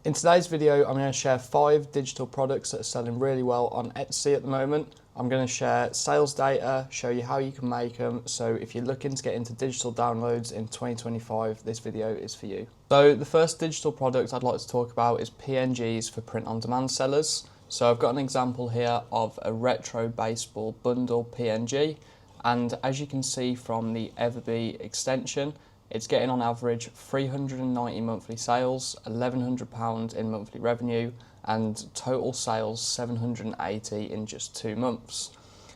In today's video, I'm going to share 5 digital products that are selling really well on Etsy at the moment. I'm going to share sales data, show you how you can make them, so if you're looking to get into digital downloads in 2025, this video is for you. So the first digital product I'd like to talk about is PNGs for print-on-demand sellers. So I've got an example here of a retro baseball bundle PNG, and as you can see from the EverBee extension, it's getting on average 390 monthly sales, £1,100 in monthly revenue, and total sales 780 in just 2 months.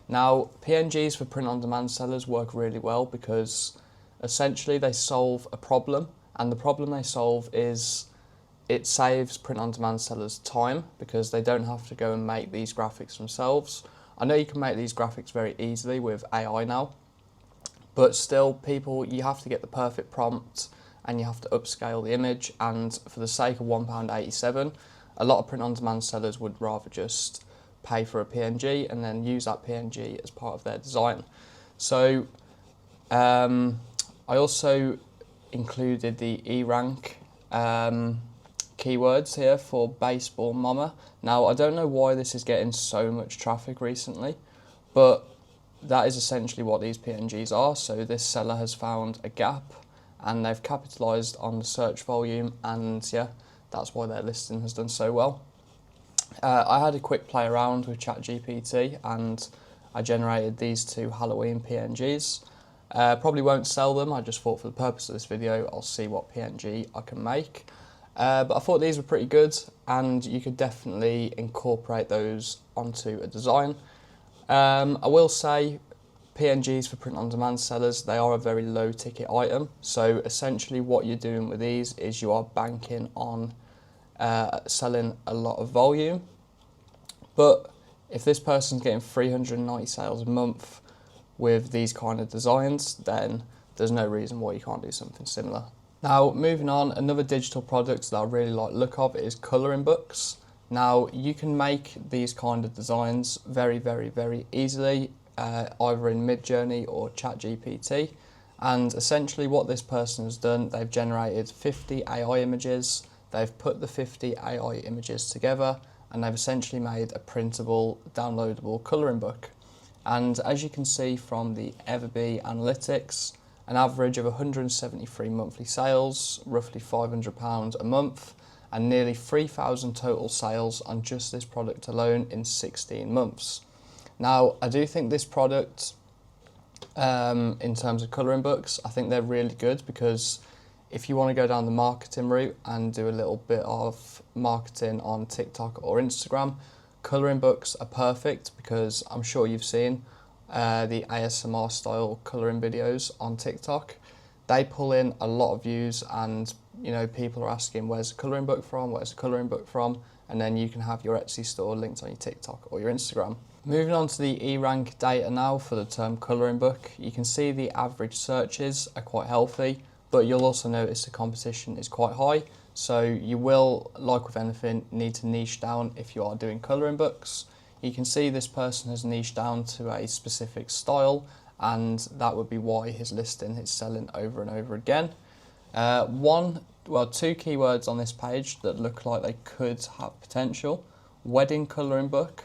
Now, PNGs for print-on-demand sellers work really well because essentially they solve a problem, and the problem they solve is it saves print-on-demand sellers time because they don't have to go and make these graphics themselves. I know you can make these graphics very easily with AI now, but still, you have to get the perfect prompt and you have to upscale the image, and for the sake of £1.87, a lot of print-on-demand sellers would rather just pay for a PNG and then use that PNG as part of their design. So I also included the eRank keywords here for baseball mama. Now, I don't know why this is getting so much traffic recently, but that is essentially what these PNGs are. So this seller has found a gap and they've capitalised on the search volume, and yeah, that's why their listing has done so well. I had a quick play around with ChatGPT and I generated these 2 Halloween PNGs. Probably won't sell them, I just thought for the purpose of this video I'll see what PNG I can make. But I thought these were pretty good and you could definitely incorporate those onto a design. I will say PNGs for print-on-demand sellers, they are a very low ticket item. So essentially what you're doing with these is you are banking on selling a lot of volume. But if this person's getting 390 sales a month with these kind of designs, then there's no reason why you can't do something similar. Now, moving on, another digital product that I really like the look of is colouring books. Now, you can make these kind of designs very, very, very easily, either in Midjourney or ChatGPT. And essentially what this person has done, they've generated 50 AI images, they've put the 50 AI images together, and they've essentially made a printable, downloadable colouring book. And as you can see from the EverBee analytics, an average of 173 monthly sales, roughly £500 a month, and nearly 3,000 total sales on just this product alone in 16 months. Now, I do think this product, in terms of colouring books, I think they're really good because if you want to go down the marketing route and do a little bit of marketing on TikTok or Instagram, colouring books are perfect because I'm sure you've seen the ASMR style colouring videos on TikTok. They pull in a lot of views, and you know, people are asking, where's the colouring book from, where's the colouring book from, and then you can have your Etsy store linked on your TikTok or your Instagram. Moving on to the eRank data now for the term colouring book, you can see the average searches are quite healthy, but you'll also notice the competition is quite high, so you will, like with anything, need to niche down if you are doing colouring books. You can see this person has niched down to a specific style, and that would be why his listing is selling over and over again. 2 keywords on this page that look like they could have potential. Wedding colouring book.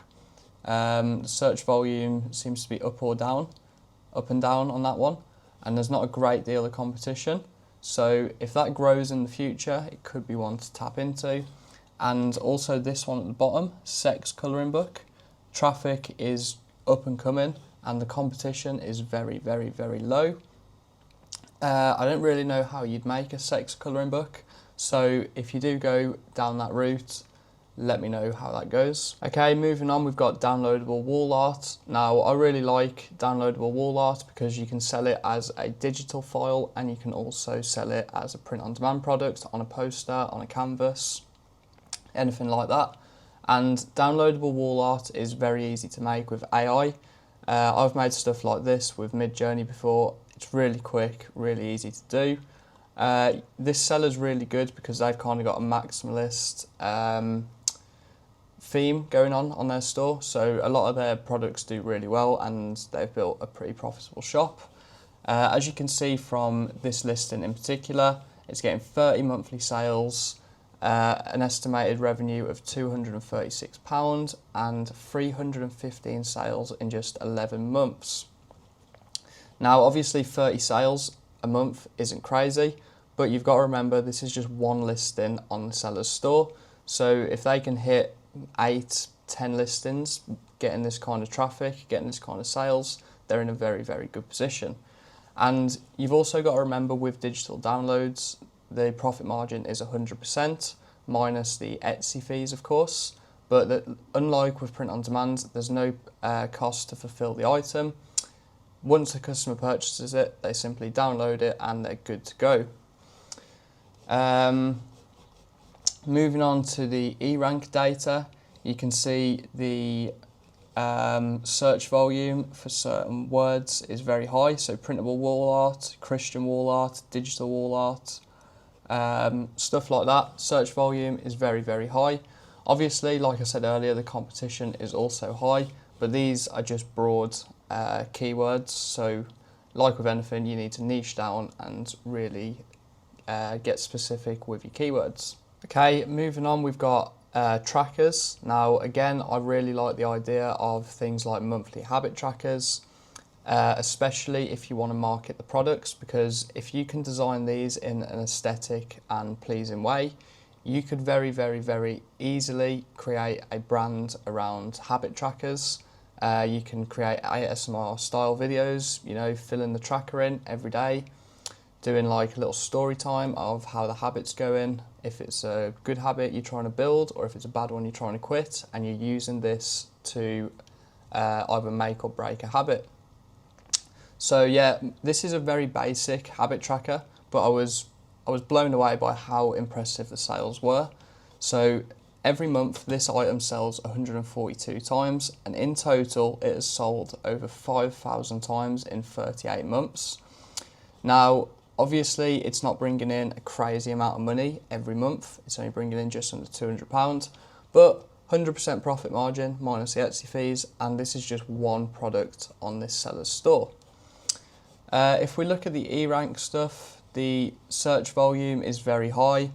The search volume seems to be up and down on that one, and there's not a great deal of competition. So if that grows in the future, it could be one to tap into. And also this one at the bottom, sex colouring book. Traffic is up and coming, and the competition is very, very, very low. I don't really know how you'd make a sex colouring book, so if you do go down that route, let me know how that goes. Okay, moving on, we've got downloadable wall art. Now, I really like downloadable wall art because you can sell it as a digital file and you can also sell it as a print-on-demand product on a poster, on a canvas, anything like that. And downloadable wall art is very easy to make with AI. I've made stuff like this with Midjourney before. It's really quick, really easy to do. This seller's really good because they've kind of got a maximalist theme going on their store. So a lot of their products do really well and they've built a pretty profitable shop. As you can see from this listing in particular, it's getting 30 monthly sales an estimated revenue of £236 and 315 sales in just 11 months. Now obviously 30 sales a month isn't crazy, but you've got to remember this is just one listing on the seller's store. So if they can hit 8-10 listings, getting this kind of traffic, getting this kind of sales, they're in a very, very good position. And you've also got to remember with digital downloads, the profit margin is 100%, minus the Etsy fees, of course. But unlike with print on demand, there's no cost to fulfill the item. Once the customer purchases it, they simply download it and they're good to go. Moving on to the eRank data, you can see the search volume for certain words is very high. So printable wall art, Christian wall art, digital wall art, stuff like that. Search volume is very, very high. Obviously, like I said earlier, the competition is also high, but these are just broad keywords. So like with anything, you need to niche down and really get specific with your keywords. Okay, moving on, we've got trackers. Now again, I really like the idea of things like monthly habit trackers, especially if you want to market the products, because if you can design these in an aesthetic and pleasing way, you could very, very, very easily create a brand around habit trackers. You can create ASMR style videos, you know, filling the tracker in every day, doing like a little story time of how the habit's going, if it's a good habit you're trying to build or if it's a bad one you're trying to quit, and you're using this to either make or break a habit. So yeah, this is a very basic habit tracker, but I was blown away by how impressive the sales were. So every month this item sells 142 times, and in total it has sold over 5,000 times in 38 months. Now obviously it's not bringing in a crazy amount of money every month, it's only bringing in just under £200, but 100% profit margin minus the Etsy fees, and this is just one product on this seller's store. If we look at the eRank stuff, the search volume is very high.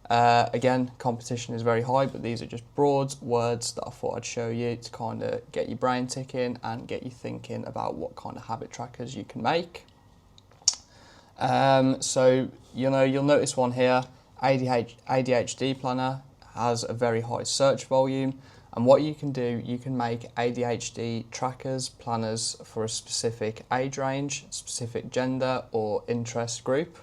Again, competition is very high, but these are just broad words that I thought I'd show you to kind of get your brain ticking and get you thinking about what kind of habit trackers you can make. So, you know, you'll notice one here, ADHD planner has a very high search volume, and what you can do, you can make ADHD trackers, planners for a specific age range, specific gender or interest group.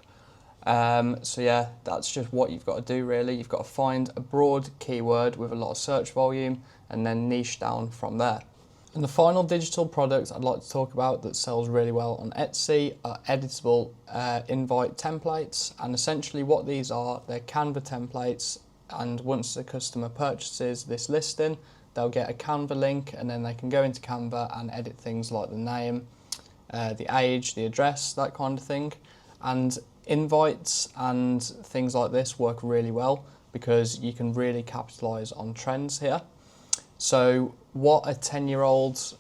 So yeah, that's just what you've got to do really. You've got to find a broad keyword with a lot of search volume and then niche down from there. And the final digital product I'd like to talk about that sells really well on Etsy are editable invite templates. And essentially what these are, they're Canva templates, and once the customer purchases this listing, they'll get a Canva link, and then they can go into Canva and edit things like the name, the age, the address, that kind of thing. And invites and things like this work really well because you can really capitalise on trends here. So what a 10-year-old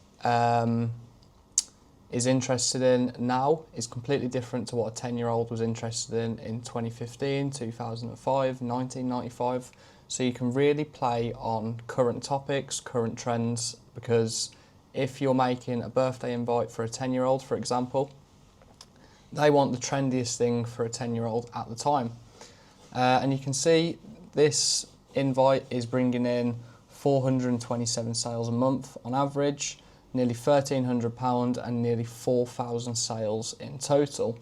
is interested in now is completely different to what a 10-year-old was interested in 2015, 2005, 1995. So you can really play on current topics, current trends, because if you're making a birthday invite for a 10-year-old, for example, they want the trendiest thing for a 10-year-old at the time. And you can see this invite is bringing in 427 sales a month on average, nearly £1,300 and nearly 4,000 sales in total.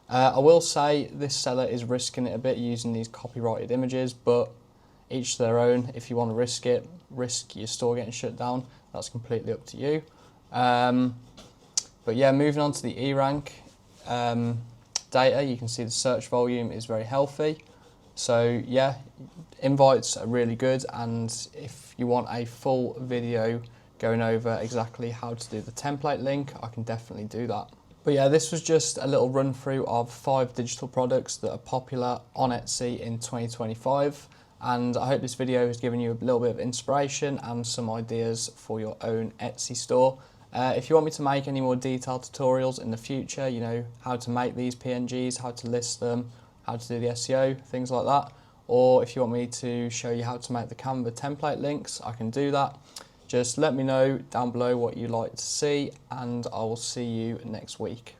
I will say this seller is risking it a bit using these copyrighted images, but each to their own. If you want to risk your store getting shut down, that's completely up to you. But yeah, moving on to the eRank data, you can see the search volume is very healthy. So yeah, invites are really good, and if you want a full video going over exactly how to do the template link, I can definitely do that. But yeah, this was just a little run through of 5 digital products that are popular on Etsy in 2025, and I hope this video has given you a little bit of inspiration and some ideas for your own Etsy store. If you want me to make any more detailed tutorials in the future, you know, how to make these PNGs, how to list them, how to do the SEO, things like that, or if you want me to show you how to make the Canva template links, I can do that. Just let me know down below what you'd like to see, and I will see you next week.